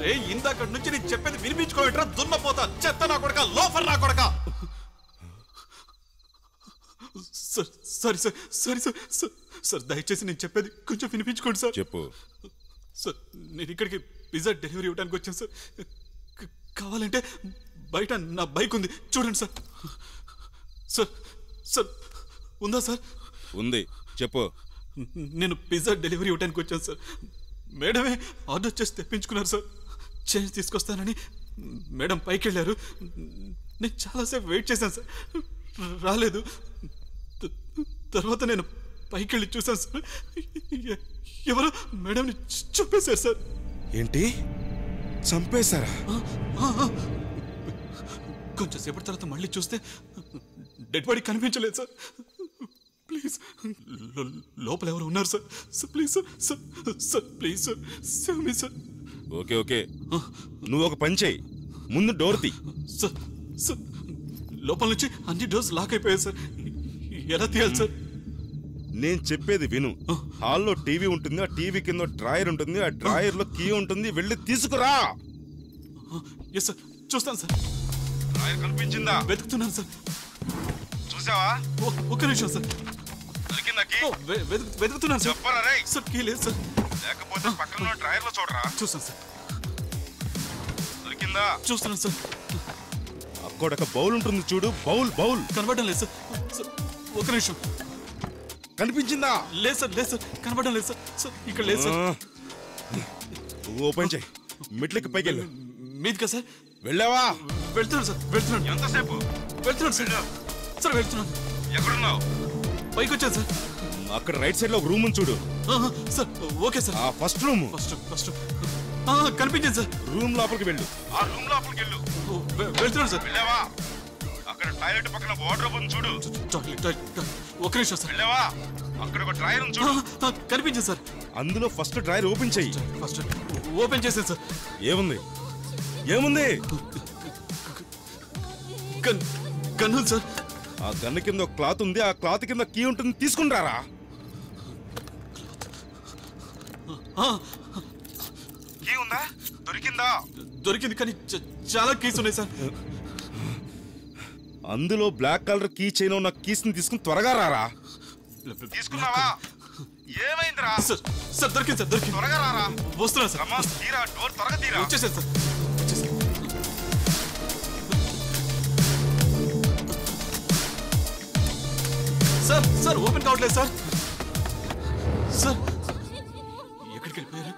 రే ఇందాక నుంచి నేను చెప్పేది వినిపించుకోవట్రా దున్నపోతా చెత్త నా కొడక లోఫర్ నా కొడక sorry sir sorry sir sir దయచేసి నేను చెప్పేది కొంచెం వినిపించుకోండి సార్ చెప్పు సార్ నేను ఇక్కడికి పిజ్జా డెలివరీ ఇవ్వడానికి వచ్చాను సార్ కావాలంటే బయట నా బైక్ ఉంది చూడండి సార్ సార్ సార్ ఉందా సార్ ఉంది చెప్పు నేను పిజ్జా డెలివరీ ఇవ్వడానికి వచ్చాను సార్ మేడమే ఆర్డర్ చేసి తెప్పించుకున్నారు సార్ చేంజ్ తీసుకొస్తానని మేడం పైకి వెళ్ళారు నేను చాలాసేపు వెయిట్ చేశాను సార్ రాలేదు తర్వాత నేను పైకి వెళ్ళి చూశాను సార్ ఎవరో మేడంని చంపేశారు సార్ ఏంటి చంపేశారా కొంచెం సేపటి తర్వాత మళ్ళీ చూస్తే డెడ్ బాడీ కనిపించలేదు సార్ ప్లీజ్ లోపల ఎవరు ఉన్నారు sir sir please sir sir sir please sir save me sir okay okay నువ్వు ఒక పని చేయి ముందు డోర్ తీ సార్ సార్ లోపల నుంచి అన్ని డోర్స్ లాక్ అయిపోయాయి సార్ ఎలా తీయాలి సార్ నేను చెప్పేది విను హాల్లో టీవీ ఉంటుంది ఆ టీవీ కింద డ్రాయర్ ఉంటుంది ఆ డ్రాయర్ లో కీ ఉంటుంది వెళ్ళి తీసుకురా ఎస్ సార్ చూస్తాను సార్ డ్రాయర్ కనిపించిందా వెతుకుతున్నాను సార్ చూసావా ఒక్క నిమిషం సార్ వెతుకుతున్నాను సార్ సార్ కీ లేదు సార్ లేకపోతే పక్కన డ్రాయర్ లో చూడరా చూస్తాను సార్ దొరికిందా చూస్తున్నాను సార్ అక్కడ ఒక బౌల్ ఉంటుంది చూడు బౌల్ బౌల్ కనబడడం లేదు సార్ ఒక నిమిషం కనిపించిందా లేదు సార్ కనబడడం లేదు సార్ సార్ ఇక్కడ లేదు సార్ ఓపెన్ చేయి మెట్లకి పైకి వెళ్ళు మీదికా సార్ వెళ్ళావా వెళ్తున్నాను సార్ వెళ్తున్నాను ఎంతసేపు వెళ్తున్నాను సార్ సార్ వెళ్తున్నాను ఎక్కడున్నావు పైకి వచ్చాను సార్ అక్కడ రైట్ సైడ్ లో ఒక రూమ్ చూడు sir okay sir first room first కనిపించింది సార్ రూమ్ లోపలికి వెళ్ళు ఆ రూమ్ లోపలికి వెళ్ళు వెళ్తున్నాను సార్ వెళ్ళావా అక్కడ టాయిలెట్ పక్కన వాటర్ ఉంది చూడు టాయిలెట్ ఒక నిమిషం సార్ వెళ్ళావా అక్కడ ఒక డ్రాయర్ ఉంది చూడు కనిపించింది సార్ అందులో ఫస్ట్ డ్రాయర్ ఓపెన్ చెయ్యి ఫస్ట్ ఓపెన్ చేసాను సార్ ఏముంది ఏముంది గన్ను సార్ ఆ గన్ను కింద ఒక క్లాత్ ఉంది ఆ క్లాత్ కింద కీ ఉంటుంది తీసుకుంటారా కీ ఉందా దొరికింది కానీ చాలా కీస్ ఉన్నాయి సార్ అందులో బ్లాక్ కలర్ కీ చైన్ ఉన్న కీస్ ని తీసుకుని త్వరగా రారా తీసుకున్నావా ఏమైందిరా సార్ దొరికింది త్వరగా రారా వస్తున్నా సార్ తీరా డోర్ త్వరగా తీరా వచ్చేసాను సార్ సార్ ఓపెన్ కావట్లేదు సార్ సార్ ఎక్కడికి వెళ్ళిపోయారు